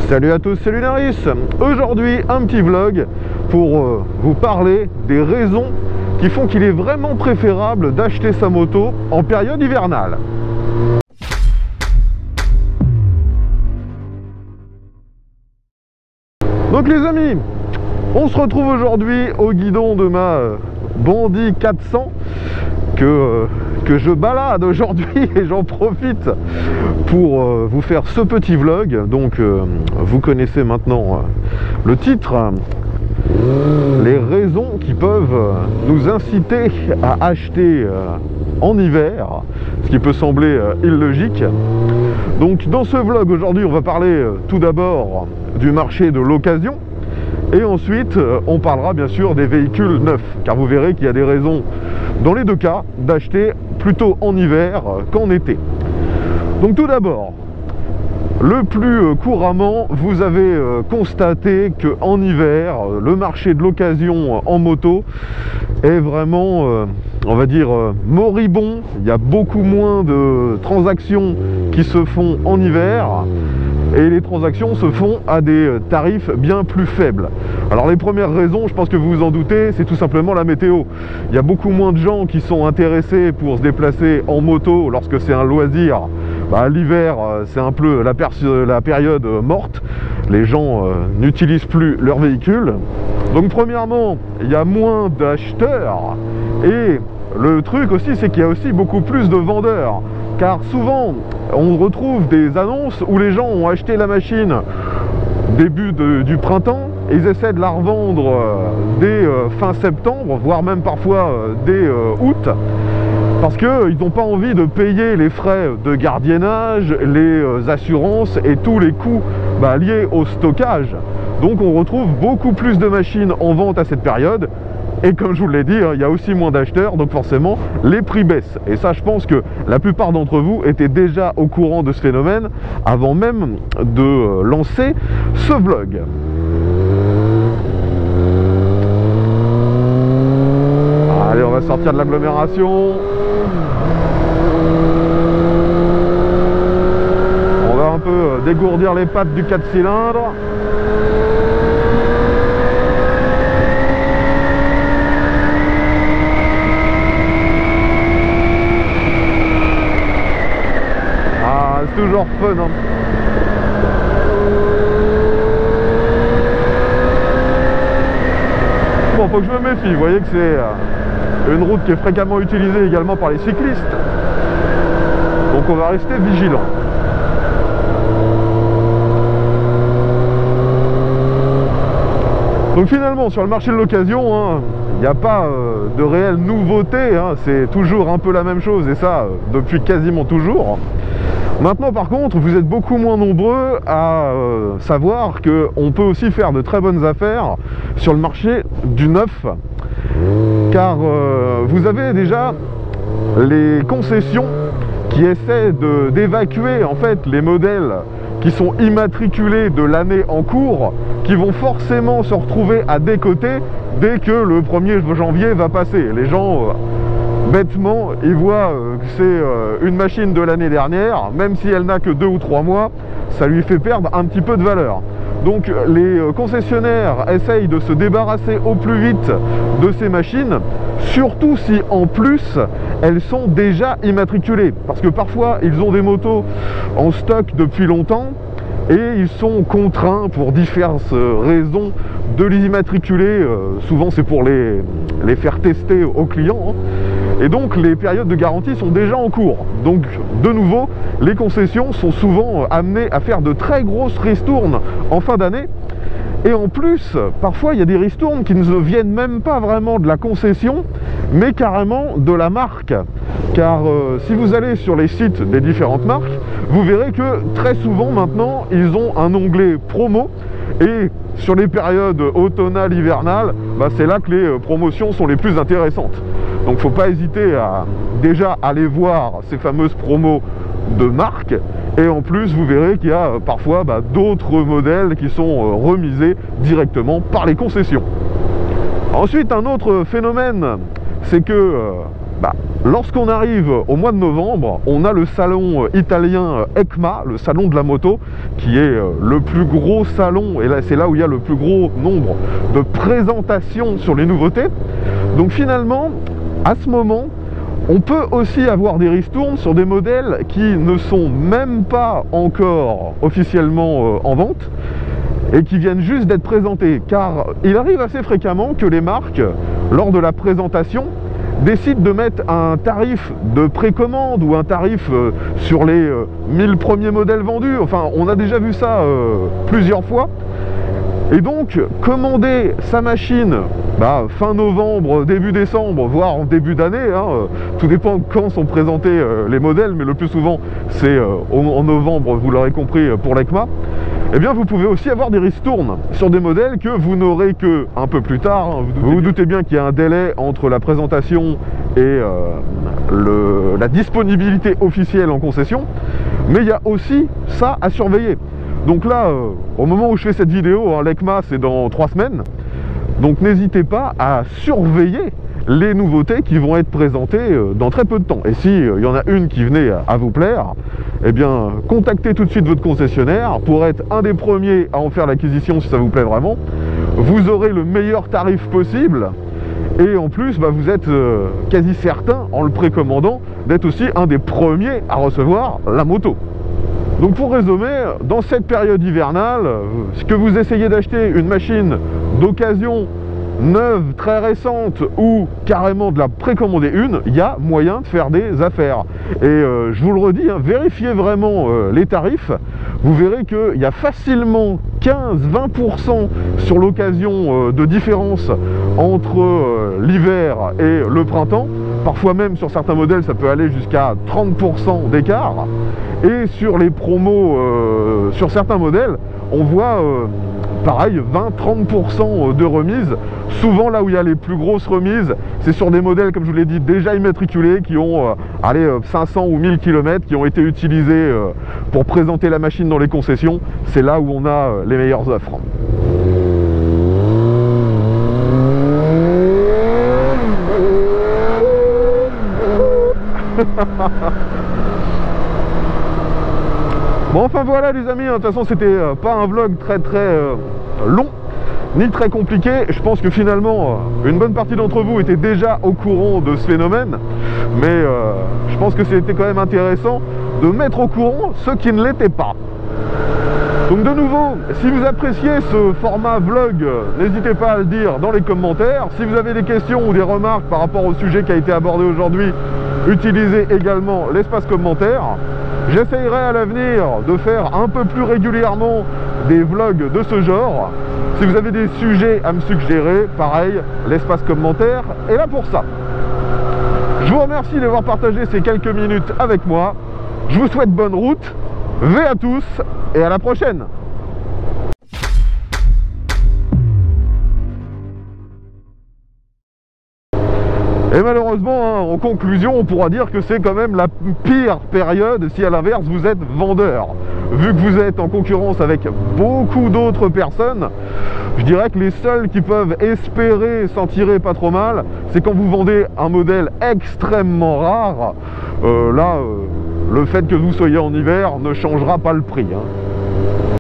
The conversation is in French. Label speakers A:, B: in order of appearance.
A: Salut à tous, c'est Lunaris. Aujourd'hui un petit vlog pour vous parler des raisons qui font qu'il est vraiment préférable d'acheter sa moto en période hivernale. Donc les amis, on se retrouve aujourd'hui au guidon de ma Bandit 400 que je balade aujourd'hui et j'en profite pour vous faire ce petit vlog. Donc vous connaissez maintenant le titre, les raisons qui peuvent nous inciter à acheter en hiver, ce qui peut sembler illogique. Donc dans ce vlog aujourd'hui on va parler tout d'abord du marché de l'occasion. Et ensuite, on parlera bien sûr des véhicules neufs, car vous verrez qu'il y a des raisons, dans les deux cas, d'acheter plutôt en hiver qu'en été. Donc tout d'abord, le plus couramment, vous avez constaté qu'en hiver, le marché de l'occasion en moto est vraiment, on va dire, moribond. Il y a beaucoup moins de transactions qui se font en hiver. Et les transactions se font à des tarifs bien plus faibles. Alors les premières raisons, je pense que vous vous en doutez, c'est tout simplement la météo. Il y a beaucoup moins de gens qui sont intéressés pour se déplacer en moto lorsque c'est un loisir. L'hiver, c'est un peu la période morte. Les gens n'utilisent plus leur véhicule. Donc premièrement, il y a moins d'acheteurs. Et le truc aussi, c'est qu'il y a aussi beaucoup plus de vendeurs. Car souvent, on retrouve des annonces où les gens ont acheté la machine début du printemps et ils essaient de la revendre dès fin septembre, voire même parfois dès août, parce qu'ils n'ont pas envie de payer les frais de gardiennage, les assurances et tous les coûts liés au stockage. Donc on retrouve beaucoup plus de machines en vente à cette période. Et comme je vous l'ai dit, il y a aussi moins d'acheteurs, donc forcément les prix baissent. Et ça, je pense que la plupart d'entre vous étaient déjà au courant de ce phénomène avant même de lancer ce vlog. Allez, on va sortir de l'agglomération. On va un peu dégourdir les pattes du 4 cylindres. Toujours fun, hein. Bon, faut que je me méfie, vous voyez que c'est une route qui est fréquemment utilisée également par les cyclistes. Donc on va rester vigilant. Donc finalement, sur le marché de l'occasion, il n'y a pas de réelle nouveauté, hein. C'est toujours un peu la même chose, et ça depuis quasiment toujours. Maintenant par contre, vous êtes beaucoup moins nombreux à savoir qu'on peut aussi faire de très bonnes affaires sur le marché du neuf, car vous avez déjà les concessions qui essaient d'évacuer en fait les modèles qui sont immatriculés de l'année en cours, qui vont forcément se retrouver à décoter dès que le 1er janvier va passer. Les gens bêtement, ils voient que c'est une machine de l'année dernière, même si elle n'a que 2 ou 3 mois, ça lui fait perdre un petit peu de valeur. Donc les concessionnaires essayent de se débarrasser au plus vite de ces machines, surtout si en plus elles sont déjà immatriculées. Parce que parfois ils ont des motos en stock depuis longtemps et ils sont contraints pour diverses raisons de les immatriculer. Souvent c'est pour les faire tester aux clients, hein. Et donc les périodes de garantie sont déjà en cours. Donc de nouveau, les concessions sont souvent amenées à faire de très grosses ristournes en fin d'année. Et en plus, parfois il y a des ristournes qui ne viennent même pas vraiment de la concession, mais carrément de la marque. Car si vous allez sur les sites des différentes marques, vous verrez que très souvent maintenant, ils ont un onglet promo. Et sur les périodes automnales, hivernales, c'est là que les promotions sont les plus intéressantes. Donc faut pas hésiter à déjà aller voir ces fameuses promos de marque. Et en plus, vous verrez qu'il y a parfois d'autres modèles qui sont remisés directement par les concessions. Ensuite, un autre phénomène, c'est que lorsqu'on arrive au mois de novembre, on a le salon italien EICMA, le salon de la moto, qui est le plus gros salon, et là c'est là où il y a le plus gros nombre de présentations sur les nouveautés. Donc finalement, à ce moment, on peut aussi avoir des ristournes sur des modèles qui ne sont même pas encore officiellement en vente et qui viennent juste d'être présentés. Car il arrive assez fréquemment que les marques, lors de la présentation, décident de mettre un tarif de précommande ou un tarif sur les 1000 premiers modèles vendus. Enfin, on a déjà vu ça plusieurs fois. Et donc, commander sa machine fin novembre, début décembre, voire en début d'année, tout dépend quand sont présentés les modèles, mais le plus souvent c'est en novembre, vous l'aurez compris, pour l'EICMA. Eh bien, vous pouvez aussi avoir des ristournes sur des modèles que vous n'aurez que un peu plus tard. Vous vous doutez bien qu'il y a un délai entre la présentation et la disponibilité officielle en concession, mais il y a aussi ça à surveiller. Donc là, au moment où je fais cette vidéo, l'EICMA c'est dans 3 semaines, donc n'hésitez pas à surveiller les nouveautés qui vont être présentées dans très peu de temps. Et si il y en a une qui venait à vous plaire, eh bien contactez tout de suite votre concessionnaire pour être un des premiers à en faire l'acquisition si ça vous plaît vraiment. Vous aurez le meilleur tarif possible et en plus vous êtes quasi certain en le précommandant d'être aussi un des premiers à recevoir la moto. Donc pour résumer, dans cette période hivernale, que vous essayez d'acheter une machine d'occasion neuve, très récente ou carrément de la précommander une, il y a moyen de faire des affaires. Et je vous le redis, vérifiez vraiment les tarifs. Vous verrez qu'il y a facilement 15-20% sur l'occasion de différence entre l'hiver et le printemps. Parfois même sur certains modèles ça peut aller jusqu'à 30% d'écart. Et sur les promos, sur certains modèles, on voit pareil 20-30% de remise. Souvent là où il y a les plus grosses remises, c'est sur des modèles, comme je vous l'ai dit, déjà immatriculés, qui ont 500 ou 1000 km, qui ont été utilisés pour présenter la machine dans les concessions. C'est là où on a les meilleures offres. Bon, enfin voilà les amis, de toute façon c'était pas un vlog très long ni très compliqué. Je pense que finalement une bonne partie d'entre vous était déjà au courant de ce phénomène, mais je pense que c'était quand même intéressant de mettre au courant ceux qui ne l'étaient pas. Donc de nouveau, si vous appréciez ce format vlog, n'hésitez pas à le dire dans les commentaires. Si vous avez des questions ou des remarques par rapport au sujet qui a été abordé aujourd'hui, utilisez également l'espace commentaire. J'essayerai à l'avenir de faire un peu plus régulièrement des vlogs de ce genre. Si vous avez des sujets à me suggérer, pareil, l'espace commentaire est là pour ça. Je vous remercie d'avoir partagé ces quelques minutes avec moi. Je vous souhaite bonne route. V à tous et à la prochaine. Et malheureusement, en conclusion, on pourra dire que c'est quand même la pire période si à l'inverse vous êtes vendeur. Vu que vous êtes en concurrence avec beaucoup d'autres personnes, je dirais que les seuls qui peuvent espérer s'en tirer pas trop mal, c'est quand vous vendez un modèle extrêmement rare. Le fait que vous soyez en hiver ne changera pas le prix.